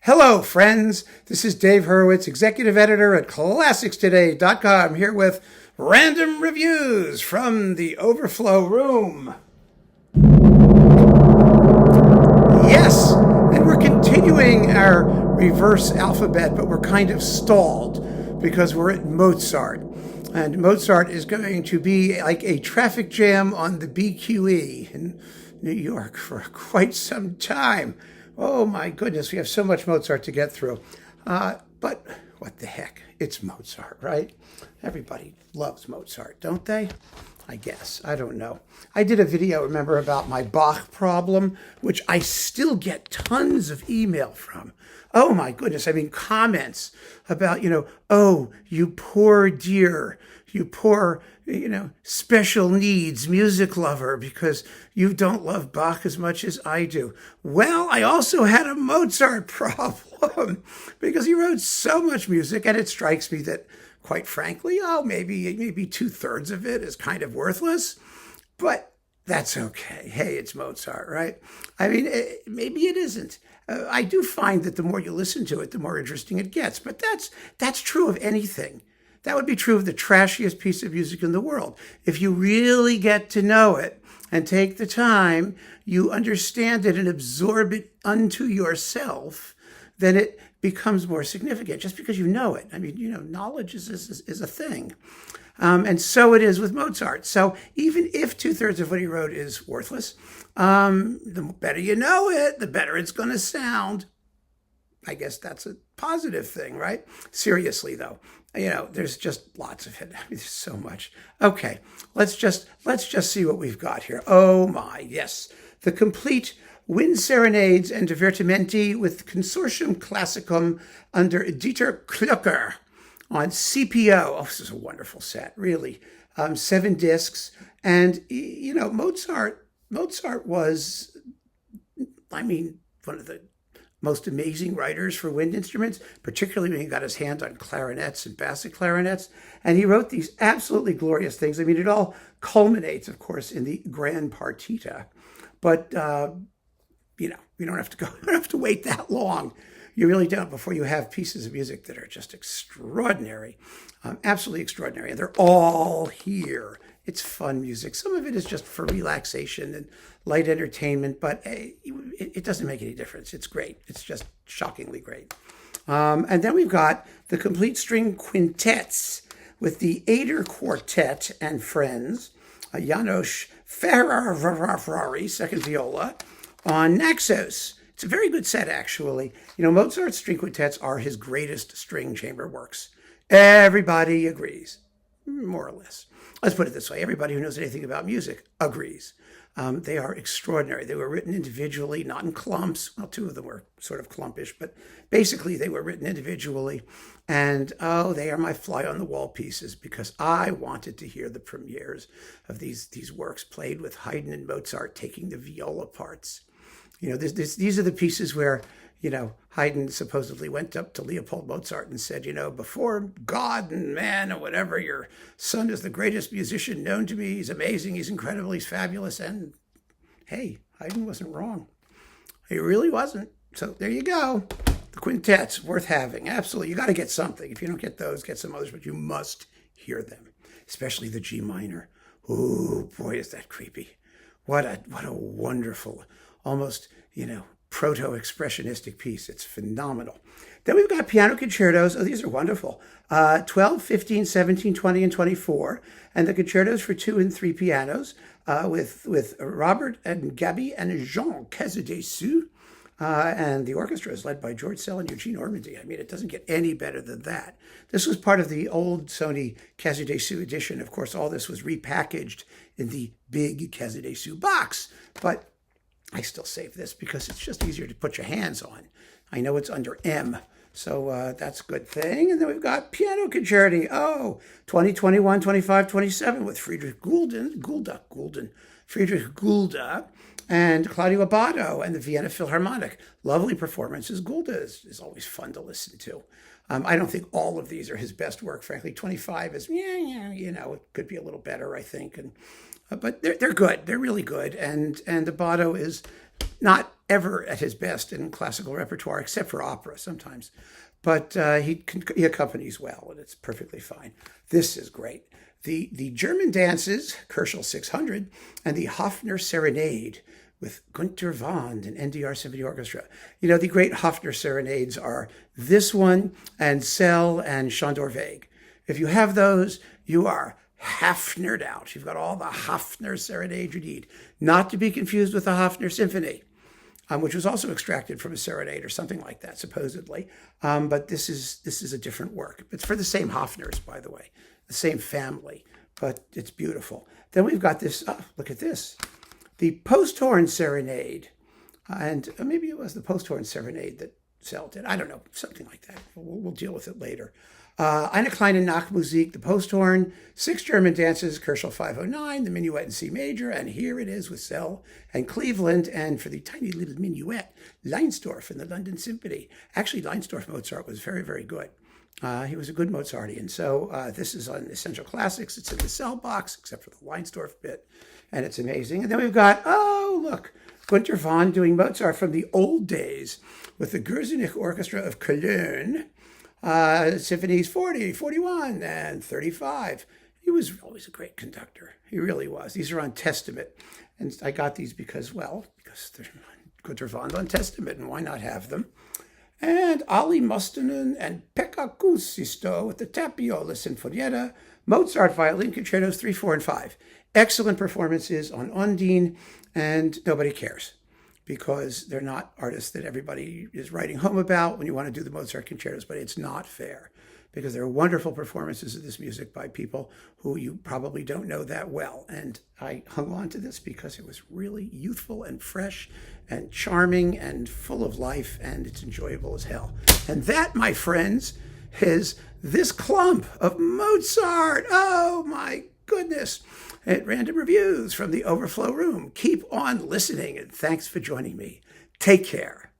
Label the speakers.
Speaker 1: Hello, friends. This is Dave Hurwitz, executive editor at ClassicsToday.com, here with random reviews from the Overflow Room. Yes, and we're continuing our reverse alphabet, but we're kind of stalled because we're at Mozart. And Mozart is going to be like a traffic jam on the BQE in New York for quite some time. Oh my goodness, we have so much Mozart to get through. But what the heck? It's Mozart, right? Everybody loves Mozart, don't they? I guess. I don't know. I did a video, remember, about my Bach problem, which I still get tons of email from. Oh my goodness. I mean, comments about, oh, you poor dear, you poor, special needs music lover because you don't love Bach as much as I do. Well, I also had a Mozart problem because he wrote so much music, and it strikes me that, quite frankly, maybe 2/3 of it is kind of worthless, but that's okay. Hey, it's Mozart, right? I mean, maybe it isn't. I do find that the more you listen to it, the more interesting it gets, but that's true of anything. That would be true of the trashiest piece of music in the world. If you really get to know it and take the time, you understand it and absorb it unto yourself, then it becomes more significant just because you know it. I mean, knowledge is a thing. And so it is with Mozart. So even if 2/3 of what he wrote is worthless, the better you know it, the better it's going to sound. I guess that's a positive thing, right? Seriously, though, there's just lots of it. I mean, there's so much. Okay, let's just see what we've got here. Oh my, yes, the complete Wind Serenades and Divertimenti with Consortium Classicum under Dieter Klöcker on CPO. Oh, this is a wonderful set, really. 7 discs, and Mozart was, one of the most amazing writers for wind instruments, particularly when he got his hand on clarinets and bassett clarinets. And he wrote these absolutely glorious things. I mean, it all culminates, of course, in the Grand Partita. But, you don't have to wait that long. You really don't before you have pieces of music that are just extraordinary, absolutely extraordinary. And they're all here. It's fun music. Some of it is just for relaxation and light entertainment, but it doesn't make any difference. It's great. It's just shockingly great. And then we've got the complete string quintets with the Ader Quartet and Friends, János Ferrari, second viola, on Naxos. It's a very good set, actually. Mozart's string quintets are his greatest string chamber works. Everybody agrees, more or less. Let's put it this way. Everybody who knows anything about music agrees. They are extraordinary. They were written individually, not in clumps. Well, 2 of them were sort of clumpish, but basically they were written individually. And, they are my fly-on-the-wall pieces because I wanted to hear the premieres of these works played with Haydn and Mozart taking the viola parts. These are the pieces where, Haydn supposedly went up to Leopold Mozart and said, before God and man or whatever, your son is the greatest musician known to me. He's amazing. He's incredible. He's fabulous. And hey, Haydn wasn't wrong. He really wasn't. So there you go. The quintets, worth having. Absolutely. You got to get something. If you don't get those, get some others, but you must hear them, especially the G minor. Oh, boy, is that creepy. What a wonderful, almost, proto-expressionistic piece. It's phenomenal. Then we've got piano concertos. Oh, these are wonderful. 12, 15, 17, 20, and 24. And the concertos for 2 and 3 pianos with Robert and Gaby and Jean Casadessus. And the orchestra is led by George Sell and Eugene Ormandy. I mean, it doesn't get any better than that. This was part of the old Sony Casadessus edition. Of course, all this was repackaged in the big Casadessus box. But I still save this because it's just easier to put your hands on. I know it's under M, so that's a good thing. And then we've got piano concerti. 20, 21, 25, 27 with Friedrich Gulden, Friedrich Gulda and Claudio Abbado and the Vienna Philharmonic. Lovely performances. Gulda is always fun to listen to. I don't think all of these are his best work, frankly. 25 is, it could be a little better, I think. But they're good. They're really good. And Abbado is not ever at his best in classical repertoire, except for opera sometimes. But he accompanies well, and it's perfectly fine. This is great. The German dances, Kerschel 600, and the Hofner Serenade with Günter Wand and NDR Symphony Orchestra. The great Hofner Serenades are this one and Sell and Schondorweg. If you have those, you are Hafnered out. You've got all the Hofner Serenade you need. Not to be confused with the Hofner Symphony, which was also extracted from a serenade or something like that, supposedly. But this is a different work. It's for the same Hofners, by the way, the same family, but it's beautiful. Then we've got this, look at this, the Posthorn Serenade. And maybe it was the Posthorn Serenade that Sell did. I don't know, something like that. We'll deal with it later. Eine kleine Nachtmusik, the Posthorn, 6 German dances, Kerschel 509, the Minuet in C major, and here it is with Sell and Cleveland, and for the tiny little minuet, Leinsdorf in the London Symphony. Actually, Leinsdorf Mozart was very, very good. He was a good Mozartian. So this is on Essential Classics. It's in the Sell box, except for the Leinsdorf bit, and it's amazing. And then we've got, look, Günter Wand doing Mozart from the old days with the Gürzenich Orchestra of Cologne. Symphonies 40, 41, and 35. He was always a great conductor. He really was. These are on Testament. And I got these because they're Günter Wand on Testament, and why not have them? And Ali Mustonen and Pekka Kuusisto with the Tapiola Sinfonietta, Mozart violin concertos 3, 4, and 5. Excellent performances on Undine, and nobody cares, because they're not artists that everybody is writing home about when you want to do the Mozart concertos, but it's not fair, because there are wonderful performances of this music by people who you probably don't know that well. And I hung on to this because it was really youthful and fresh and charming and full of life, and it's enjoyable as hell. And that, my friends, is this clump of Mozart. Oh my goodness. At Random Reviews from the Overflow Room. Keep on listening, and thanks for joining me. Take care.